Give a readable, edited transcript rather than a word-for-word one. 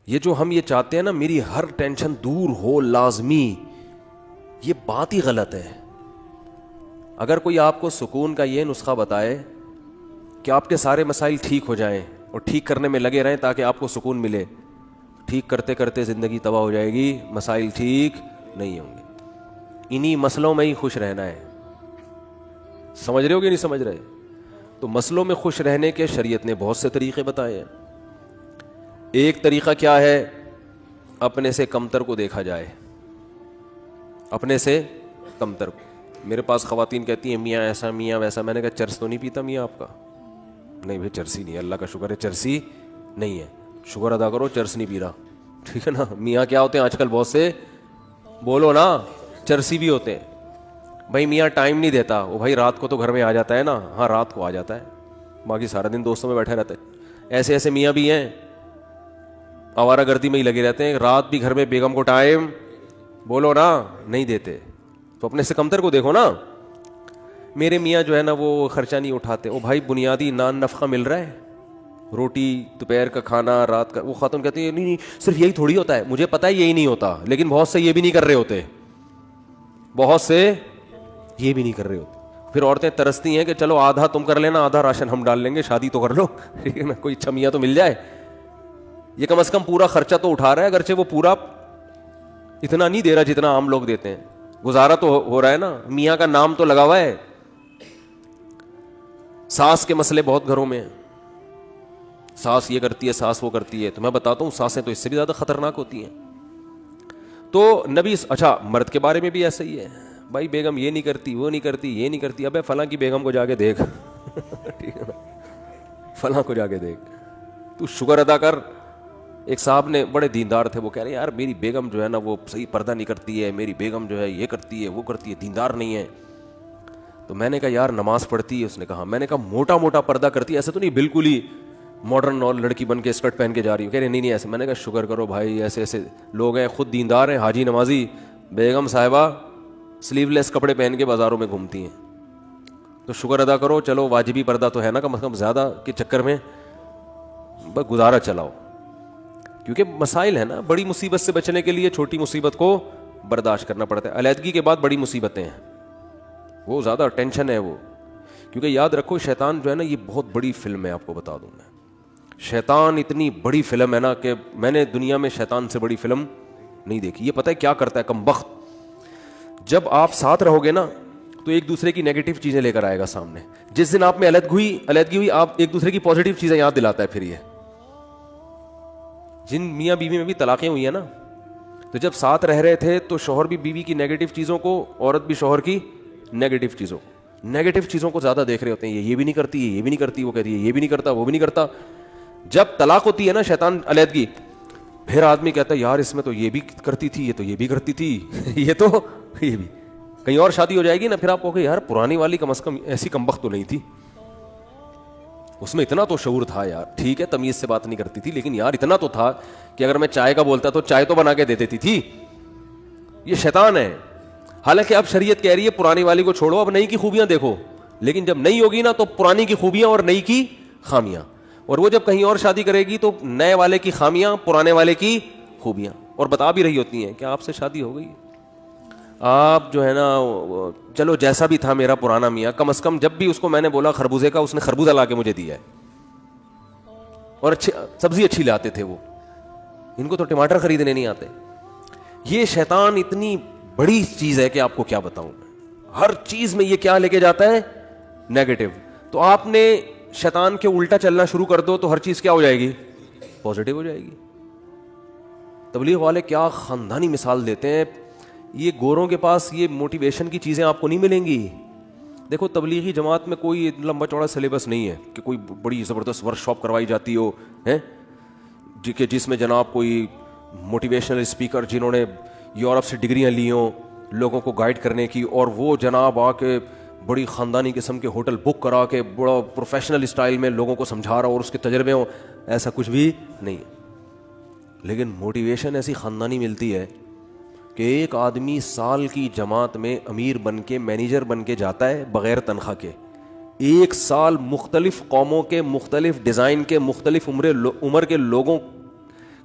یہ جو ہم یہ چاہتے ہیں نا میری ہر ٹینشن دور ہو لازمی، یہ بات ہی غلط ہے. اگر کوئی آپ کو سکون کا یہ نسخہ بتائے کہ آپ کے سارے مسائل ٹھیک ہو جائیں اور ٹھیک کرنے میں لگے رہیں تاکہ آپ کو سکون ملے، ٹھیک کرتے کرتے زندگی تباہ ہو جائے گی، مسائل ٹھیک نہیں ہوں گے. انہی مسئلوں میں ہی خوش رہنا ہے. سمجھ رہے ہو کہ نہیں سمجھ رہے؟ تو مسئلوں میں خوش رہنے کے شریعت نے بہت سے طریقے بتائے ہیں. ایک طریقہ کیا ہے؟ اپنے سے کمتر کو دیکھا جائے، اپنے سے کمتر کو. میرے پاس خواتین کہتی ہیں میاں ایسا میاں ویسا. میں نے کہا چرس تو نہیں پیتا میاں آپ کا؟ نہیں بھائی چرسی نہیں ہے، اللہ کا شکر ہے چرسی نہیں ہے، شکر ادا کرو چرس نہیں پی رہا، ٹھیک ہے نا. میاں کیا ہوتے ہیں آج کل بہت سے، بولو نا، چرسی بھی ہوتے ہیں. بھائی میاں ٹائم نہیں دیتا، وہ بھائی رات کو تو گھر میں آ جاتا ہے نا، ہاں رات کو آ جاتا ہے، باقی سارا دن دوستوں میں بیٹھے رہتے ہیں. ایسے ایسے میاں بھی ہیں آوارہ گردی میں ہی لگے رہتے ہیں، رات بھی گھر میں بیگم کو ٹائم، بولو نا، نہیں دیتے. تو اپنے سے کمتر کو دیکھو نا. میرے میاں جو ہے نا وہ خرچہ نہیں اٹھاتے. وہ بھائی بنیادی نان نفقہ مل رہا ہے، روٹی، دوپہر کا کھانا، رات کا. وہ خاتون کہتی ہے نہیں نہیں صرف یہی تھوڑی ہوتا ہے. مجھے پتا ہے یہی نہیں ہوتا، لیکن بہت سے یہ بھی نہیں کر رہے ہوتے، بہت سے یہ بھی نہیں کر رہے ہوتے. پھر عورتیں ترستی ہیں کہ چلو آدھا تم کر لینا، آدھا راشن ہم ڈال لیں گے، شادی تو کر لو، ٹھیک ہے نا، کوئی اچھا میاں تو مل جائے. یہ کم از کم پورا خرچہ تو اٹھا رہا ہے، اگرچہ وہ پورا اتنا نہیں دے رہا جتنا عام لوگ دیتے ہیں. گزارا تو ہو رہا ہے نا، میاں کا نام تو لگا ہوا ہے. ساس کے مسئلے بہت گھروں میں ہیں، ساس یہ کرتی ہے، ساس وہ کرتی ہے. تو میں بتاتا ہوں ساسیں تو اس سے بھی زیادہ خطرناک ہوتی ہیں. تو نبی، اچھا مرد کے بارے میں بھی ایسا ہی ہے. بھائی بیگم یہ نہیں کرتی، وہ نہیں کرتی، یہ نہیں کرتی. ابے فلاں کی بیگم کو جا کے دیکھ، ٹھیک ہے نا، فلاں کو جا کے دیکھ، تو شکر ادا کر. ایک صاحب نے، بڑے دیندار تھے، وہ کہہ رہے ہیں یار میری بیگم جو ہے نا وہ صحیح پردہ نہیں کرتی ہے، میری بیگم جو ہے یہ کرتی ہے وہ کرتی ہے، دیندار نہیں ہے. تو میں نے کہا یار نماز پڑھتی ہے؟ اس نے کہا. میں نے کہا موٹا موٹا پردہ کرتی ہے، ایسا تو نہیں بالکل ہی ماڈرن اور لڑکی بن کے اسکرٹ پہن کے جا رہی ہوں؟ کہہ رہے نہیں نہیں ایسے. میں نے کہا شکر کرو بھائی، ایسے ایسے لوگ ہیں خود دیندار ہیں، حاجی نمازی، بیگم صاحبہ سلیو لیس کپڑے پہن کے بازاروں میں گھومتی ہیں. تو شکر ادا کرو، چلو واجبی پردہ تو ہے نا کم از کم، زیادہ کے چکر میں بس گزارا چلاؤ. کیونکہ مسائل ہے نا، بڑی مصیبت سے بچنے کے لیے چھوٹی مصیبت کو برداشت کرنا پڑتا ہے. علیحدگی کے بعد بڑی مصیبتیں ہیں، وہ زیادہ ٹینشن ہے وہ. کیونکہ یاد رکھو شیطان جو ہے نا یہ بہت بڑی فلم ہے، آپ کو بتا دوں میں. شیطان اتنی بڑی فلم ہے نا کہ میں نے دنیا میں شیطان سے بڑی فلم نہیں دیکھی. یہ پتہ ہے کیا کرتا ہے کم بخت؟ جب آپ ساتھ رہو گے نا تو ایک دوسرے کی نیگیٹو چیزیں لے کر آئے گا سامنے. جس دن آپ میں علیحدگی ہوئی، آپ ایک دوسرے کی پازیٹیو چیزیں یاد دلاتا ہے. پھر یہ جن میاں بیوی میں بھی طلاقیں ہوئی ہیں نا، تو جب ساتھ رہ رہے تھے تو شوہر بھی بیوی کی نیگیٹو چیزوں کو، عورت بھی شوہر کی نیگیٹو چیزوں کو زیادہ دیکھ رہے ہوتے ہیں. یہ بھی نہیں کرتی، یہ بھی نہیں کرتی، وہ کہتی ہے یہ بھی نہیں کرتا، وہ بھی نہیں کرتا. جب طلاق ہوتی ہے نا، شیطان علیحدگی، پھر آدمی کہتا ہے یار اس میں تو یہ بھی کرتی تھی، یہ تو یہ بھی کرتی تھی، یہ تو یہ بھی. کہیں اور شادی ہو جائے گی نا، پھر آپ کہو گے یار پرانی والی کم از کم ایسی کمبخت تو نہیں تھی، اس میں اتنا تو شعور تھا یار. ٹھیک ہے تمیز سے بات نہیں کرتی تھی، لیکن یار اتنا تو تھا کہ اگر میں چائے کا بولتا تو چائے تو بنا کے دے دیتی تھی. یہ شیطان ہے. حالانکہ اب شریعت کہہ رہی ہے پرانی والی کو چھوڑو، اب نئی کی خوبیاں دیکھو. لیکن جب نئی ہوگی نا تو پرانی کی خوبیاں اور نئی کی خامیاں، اور وہ جب کہیں اور شادی کرے گی تو نئے والے کی خامیاں، پرانے والے کی خوبیاں. اور بتا بھی رہی ہوتی ہیں کہ آپ سے شادی ہو گئی، آپ جو ہے نا چلو جیسا بھی تھا میرا پرانا میاں، کم از کم جب بھی اس کو میں نے بولا خربوزے کا، اس نے خربوزہ لا کے مجھے دیا ہے، اور اچھی سبزی اچھی لاتے تھے وہ. ان کو تو ٹماٹر خریدنے نہیں آتے. یہ شیطان اتنی بڑی چیز ہے کہ آپ کو کیا بتاؤں میں. ہر چیز میں یہ کیا لے کے جاتا ہے؟ نیگیٹو. تو آپ نے شیطان کے الٹا چلنا شروع کر دو تو ہر چیز کیا ہو جائے گی؟ پازیٹو ہو جائے گی. تبلیغ والے کیا خاندانی مثال دیتے ہیں. یہ گوروں کے پاس یہ موٹیویشن کی چیزیں آپ کو نہیں ملیں گی. دیکھو تبلیغی جماعت میں کوئی لمبا چوڑا سلیبس نہیں ہے کہ کوئی بڑی زبردست ورک شاپ کروائی جاتی ہو ہیں کہ جس میں جناب کوئی موٹیویشنل اسپیکر جنہوں نے یورپ سے ڈگریاں لی ہوں لوگوں کو گائیڈ کرنے کی، اور وہ جناب آ کے بڑی خاندانی قسم کے ہوٹل بک کرا کے بڑا پروفیشنل اسٹائل میں لوگوں کو سمجھا رہا اور اس کے تجربے ہوں. ایسا کچھ بھی نہیں ہے. لیکن موٹیویشن ایسی خاندانی ملتی ہے کہ ایک آدمی سال کی جماعت میں امیر بن کے، مینیجر بن کے جاتا ہے بغیر تنخواہ کے. ایک سال مختلف قوموں کے، مختلف ڈیزائن کے، مختلف عمر کے لوگوں